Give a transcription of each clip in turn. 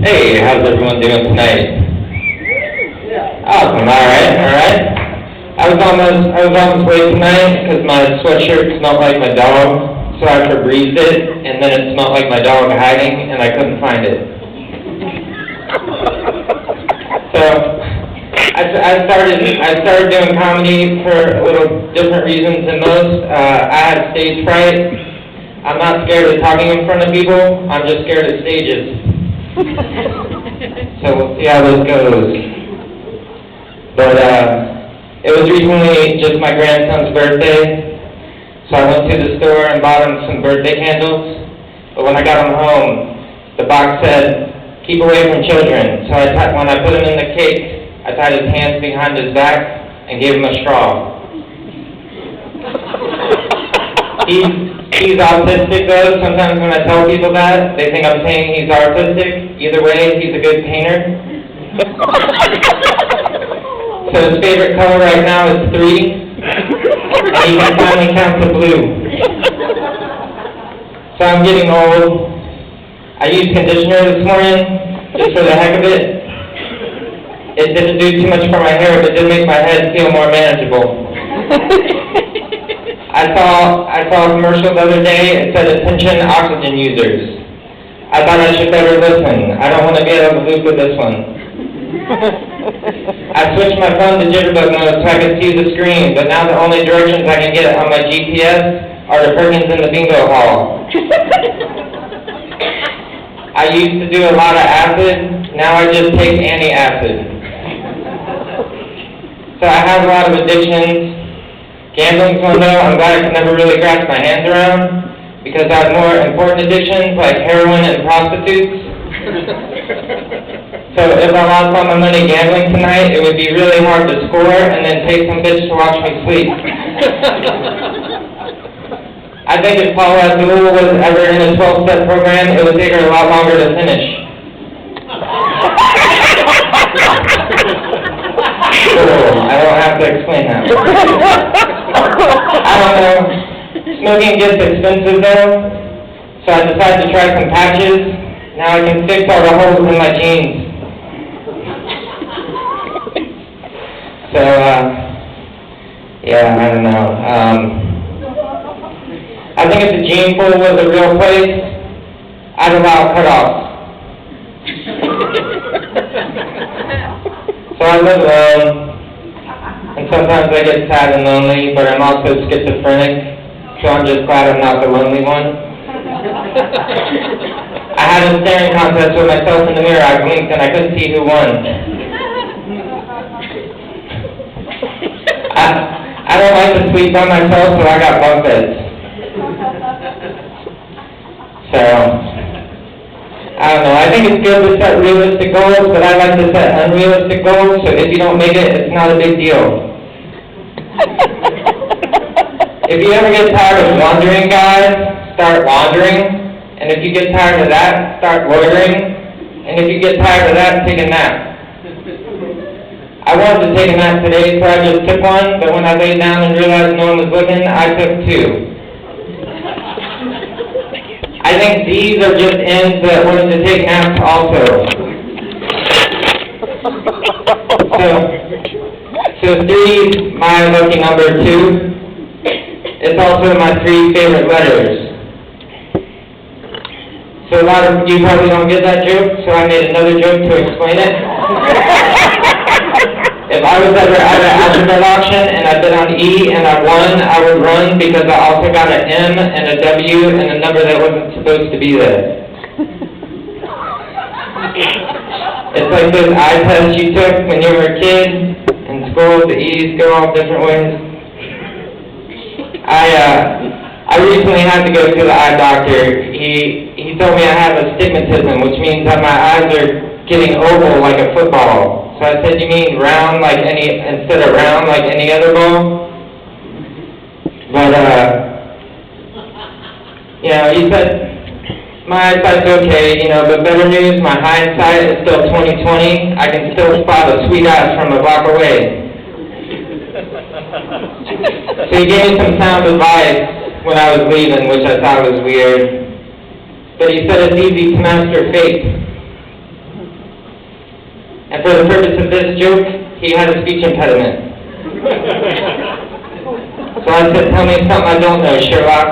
Hey, how's everyone doing tonight? Awesome, alright. I was on this way tonight because my sweatshirt smelled like my dog, so I Febrezed it, and then it smelled like my dog hiding, and I couldn't find it. So, I started doing comedy for a little different reasons than most. I had stage fright. I'm not scared of talking in front of people, I'm just scared of stages. So we'll see how this goes. But it was recently just my grandson's birthday, so I went to the store and bought him some birthday candles. But when I got him home, the box said, "Keep away from children." So when I put him in the cake, I tied his hands behind his back and gave him a straw. He's autistic though. Sometimes when I tell people that, they think I'm saying he's autistic. Either way, he's a good painter. So his favorite color right now is 3, and he can finally count to blue. So I'm getting old. I used conditioner this morning, just for the heck of it. It didn't do too much for my hair, but did make my head feel more manageable. I saw a commercial the other day. It said, "Attention oxygen users." I thought I should better listen. I don't want to be out of the loop with this one. I switched my phone to jitterbug mode so I could see the screen, but now the only directions I can get on my GPS are the Perkins in the bingo hall. I used to do a lot of acid. Now I just take antacid. So I have a lot of addictions. Gambling's one though, I'm glad I can never really grasp my hands around, because I have more important addictions like heroin and prostitutes. So if I lost all my money gambling tonight, it would be really hard to score and then take some bitch to watch me sleep. I think if Paula Abdul was ever in a 12-step program, it would take her a lot longer to finish. I don't have to explain that. I don't know. Smoking gets expensive though, so I decided to try some patches. Now I can fix all the holes in my jeans. So, yeah, I don't know. I think if the gene pool was a real place, I'd allow cutoffs. So I live alone, and sometimes I get sad and lonely, but I'm also schizophrenic, so I'm just glad I'm not the lonely one. I had a staring contest with myself in the mirror. I blinked and I couldn't see who won. I don't like to sleep by myself, so I got bunk beds. So, I don't know, I think it's good to set realistic goals, but I like to set unrealistic goals, so if you don't make it, it's not a big deal. If you ever get tired of wandering, guys, start wandering. And if you get tired of that, start loitering. And if you get tired of that, take a nap. I wanted to take a nap today, so I just took one, but when I laid down and realized no one was looking, I took 2. I think these are just ends that wanted to take naps also. So 3 is my lucky number 2. It's also my 3 favorite letters. So a lot of you probably don't get that joke, so I made another joke to explain it. If I was ever at an alphabet auction and I bid on E and I won, I would run because I also got an M and a W and a number that wasn't supposed to be there. It's like those eye tests you took when you were a kid in school. The E's go all different ways. I recently had to go to the eye doctor. He told me I have astigmatism, which means that my eyes are getting oval like a football. So I said, "You mean round like instead of round like any other ball?" But he said my eyesight's okay, but better news, my hindsight is still 20/20. I can still spot a sweet ass from a block away. So he gave me some sound advice when I was leaving, which I thought was weird. But he said it's easy to master fate. And for the purpose of this joke, he had a speech impediment. So I said, tell me something I don't know, Sherlock.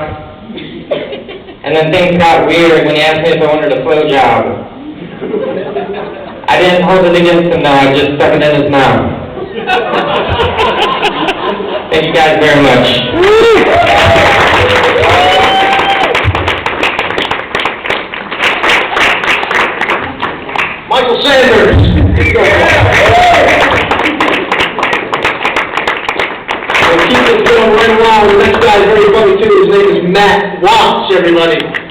And then things got weird when he asked me if I wanted a flow job. I didn't hold it against him, though. I just stuck it in his mouth. Thank you guys very much. Michael Sanders. We'll keep this going right along. The next guy's very funny too. His name is Matt Watts, everybody.